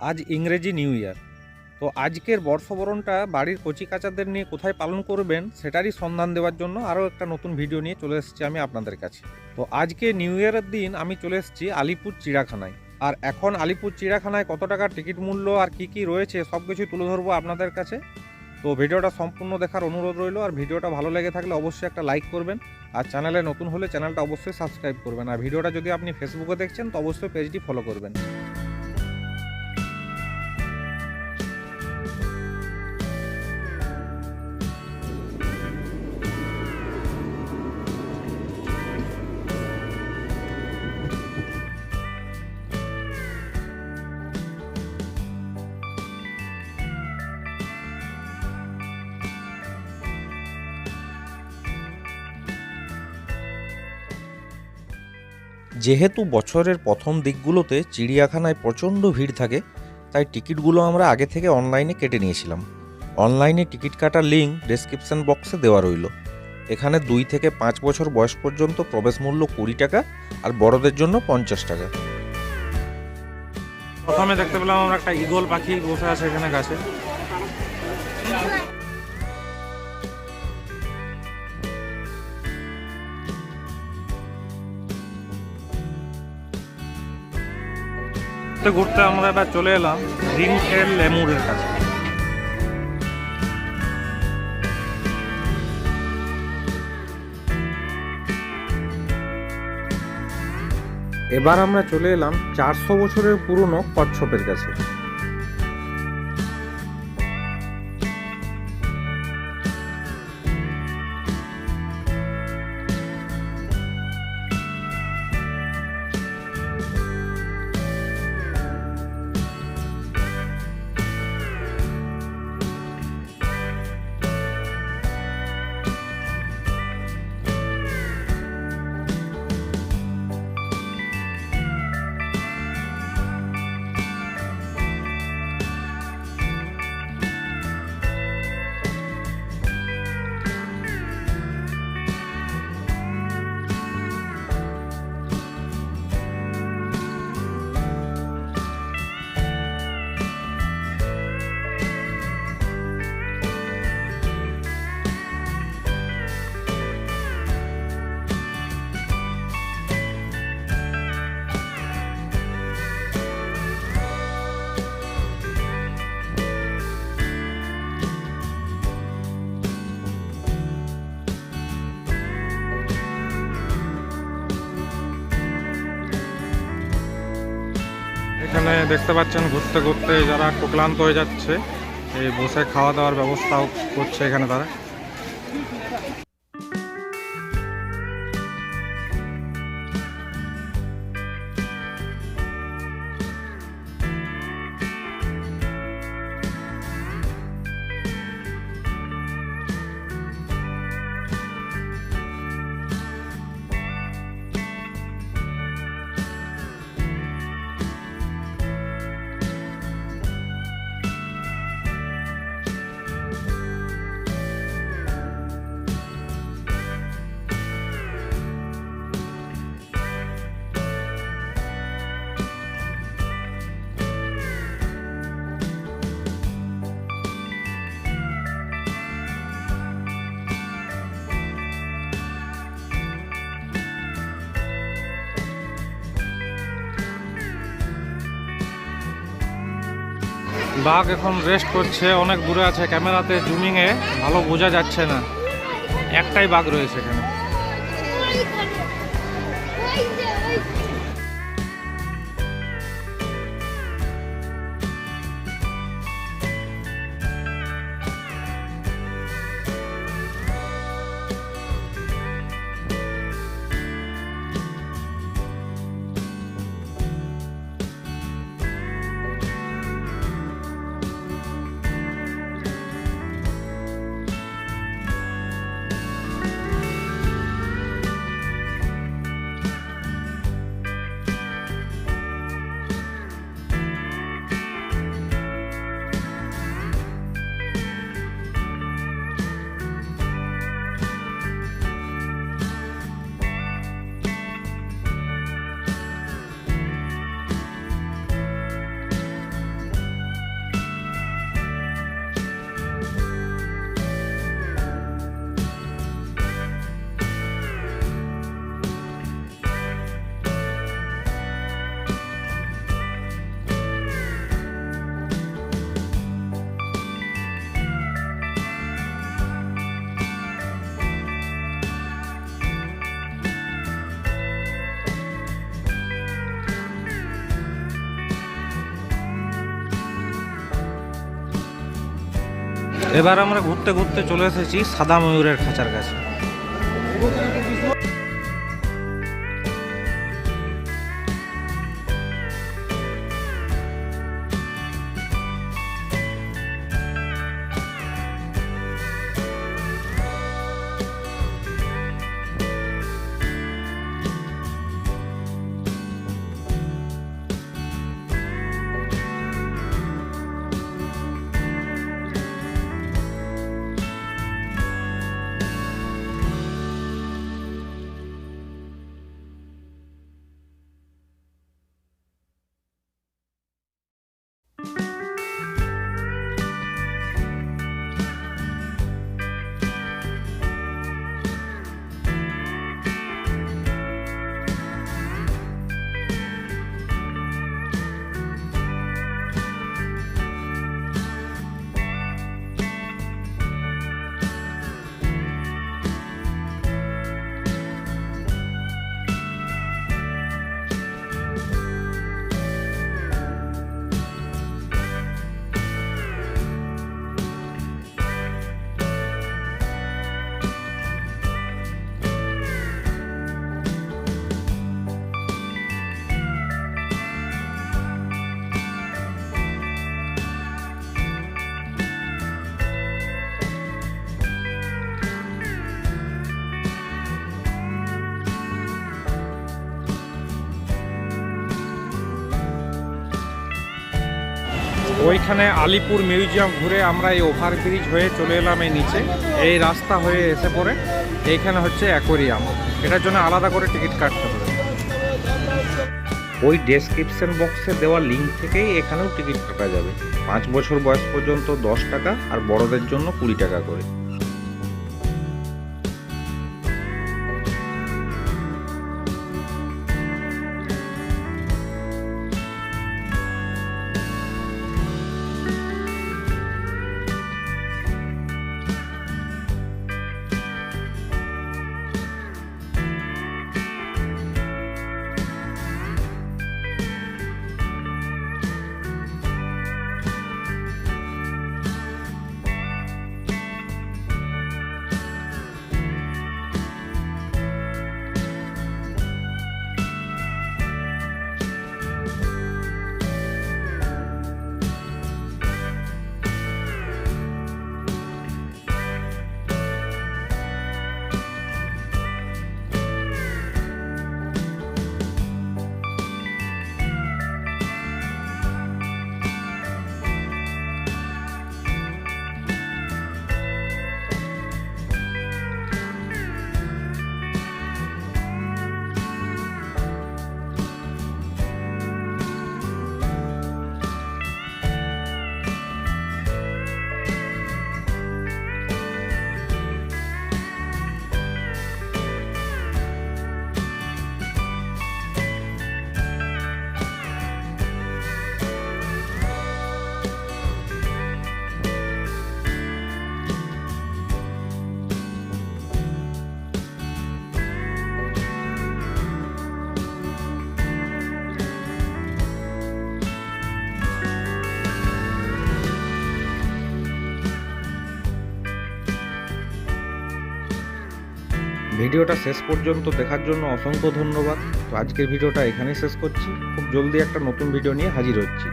আজ ইংরেজি new year. তো আজকের বর্ষবরণটা বাড়ির কচিকাচাদের নিয়ে কোথায় পালন করবেন সেটারই সন্ধান দেওয়ার জন্য আরও একটা নতুন ভিডিও নিয়ে চলে এসেছি আমি আপনাদের কাছে। তো আজকে নিউ ইয়ারের দিন আমি চলে এসেছি আলিপুর চিড়িয়াখানায়। আর এখন আলিপুর চিড়িয়াখানায় কত টাকার টিকিট মূল্য আর কি কি রয়েছে সব কিছু তুলে ধরবো আপনাদের কাছে। তো ভিডিওটা সম্পূর্ণ দেখার অনুরোধ রইল। আর ভিডিওটা ভালো লেগে থাকলে অবশ্যই একটা লাইক করবেন। আর চ্যানেলে নতুন হলে চ্যানেলটা অবশ্যই সাবস্ক্রাইব করবেন। আর ভিডিওটা যদি আপনি ফেসবুকে দেখছেন তো অবশ্যই পেজটি ফলো করবেন। যেহেতু বছরের প্রথম দিকগুলোতে চিড়িয়াখানায় প্রচণ্ড ভিড় থাকে, তাই টিকিটগুলো আমরা আগে থেকে অনলাইনে কেটে নিয়েছিলাম। অনলাইনে টিকিট কাটার লিঙ্ক ডেসক্রিপশন বক্সে দেওয়া রইল। এখানে 2 থেকে 5 বছর বয়স পর্যন্ত প্রবেশ মূল্য 20 টাকা আর বড়দের জন্য 50 টাকা। প্রথমে দেখতে পেলাম আমরা একটা ঈগল পাখি বসে আছে এখানে গাছে। ঘুরতে আমরা এবার চলে এলাম রিংটেল লেমুরের কাছে। এবার আমরা চলে এলাম 400 বছরের পুরনো কচ্ছপের কাছে। এখানে দেখতে পাচ্ছেন ঘুরতে ঘুরতে যারা ক্লান্ত হয়ে যাচ্ছে, এই বসে খাওয়া দাওয়ার ব্যবস্থাও করছে এখানে তারা। বাঘ এখন রেস্ট করছে, অনেক দূরে আছে, ক্যামেরাতে জুমিংয়ে ভালো বোঝা যাচ্ছে না। একটাই বাঘ রয়েছে এখানে। এবার আমরা ঘুরতে ঘুরতে চলে এসেছি সাদা ময়ূরের খাঁচার কাছে। ওইখানে আলিপুর মিউজিয়াম ঘুরে আমরা এই ওভারব্রিজ হয়ে চলে এলাম এই নিচে। এই রাস্তা হয়ে এসে পরে এইখানে হচ্ছে অ্যাকোয়ারিয়াম, এটার জন্য আলাদা করে টিকিট কাটতে হবে। ওই ডেসক্রিপশন বক্সে দেওয়া লিঙ্ক থেকেই এখানেও টিকিট কাটা যাবে। 5 বছর বয়স পর্যন্ত 10 টাকা আর বড়দের জন্য 20 টাকা করে। ভিডিওটা শেষ পর্যন্ত দেখার জন্য অসংখ্য ধন্যবাদ। তো আজকের ভিডিওটা এখানেই শেষ করছি। খুব জলদি একটা নতুন ভিডিও নিয়ে হাজির হচ্ছি।